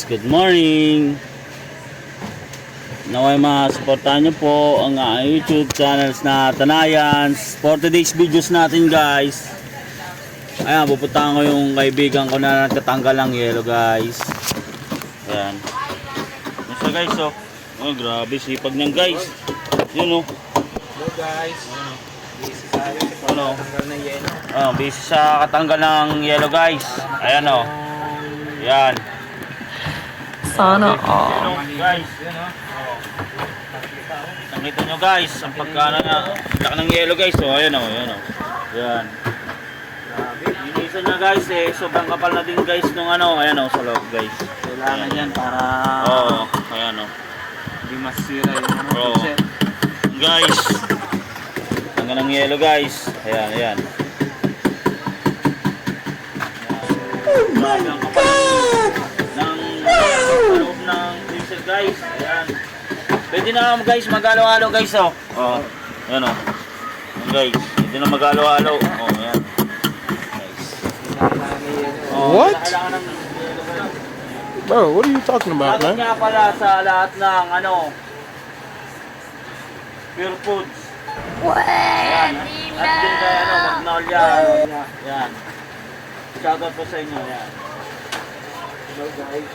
good morning. Naway masuportahan nyo po ang YouTube channels na Tanayans. For today's videos natin guys, ayan, pupuntahan ko yung kaibigan ko na nagtatanggal ng yelo guys. Ayan. Nasa guys oh. Oh grabe sipag niyan guys. Yun oh. Hello guys. Busy tayo sa pagtatanggal ng yelo. Oh, busy sa katanggal ng yelo guys. Ayan oh. Ayan. Sana all. Guys, nakita nyo guys, ang pagkana na laki ng yelo guys. So ayan o, ayan o. Ayan. Linisan na guys eh, sobrang kapal na din guys nung ano, ayan o, sa loob guys. Kailangan yan para Oo, ayan o. hindi masira yung ano. Oo. Kasi Guys, tanggal ng yelo guys. Ayan, ayan. Oh my God! Ng loob ng freezer guys. Ayan. Pwede na guys mag-halo-halo guys oh. Oh. Ayan oh. Ayan guys. Pwede na mag-halo-halo. Oh, ayan. Guys. Oh, What? kailangan ng yelo guys. Bro, what are you talking about, Bakit man? nga pala sa lahat ng ano Pure Foods. Ayan. At din kay ano Magnolia. Ayan. Shoutout po sa inyo. Ayan. Hello guys.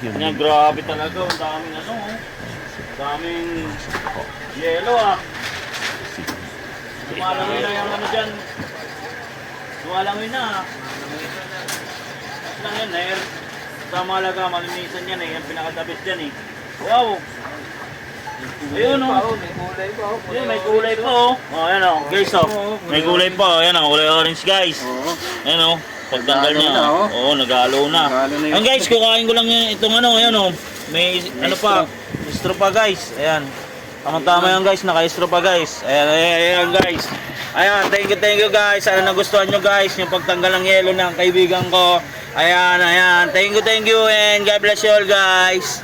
Yan, grabe talaga. Ang daming ano oh. Ang daming yelo ah. Lumalangoy na yung ano dyan. Lumalangoy na ah. At lang yan eh. Tama alaga, malinisan yan eh. Yan pinakadabit dyan eh. Wow! Ayun oh. may kulay pa oh. Ayun, may kulay pa oh. Oh, ayan oh. Guys oh. May kulay pa oh. Ayan oh. Kulay orange guys. Ayan oh. Pagtanggal niya. Nag-halo na, oh. Oo, nag-halo na. Nag-halo na yung- Ayan guys, kukain ko lang itong ano. Ayan oh. May ano pa. Istro pa guys. Ayan. Tama-tama yan guys. Naka-istro pa guys. Ayan, ayan guys. Ayan, thank you guys. Sana nagustuhan nyo guys yung pagtanggal ng yelo ng kaibigan ko. Ayan, ayan. Thank you and God bless you all guys.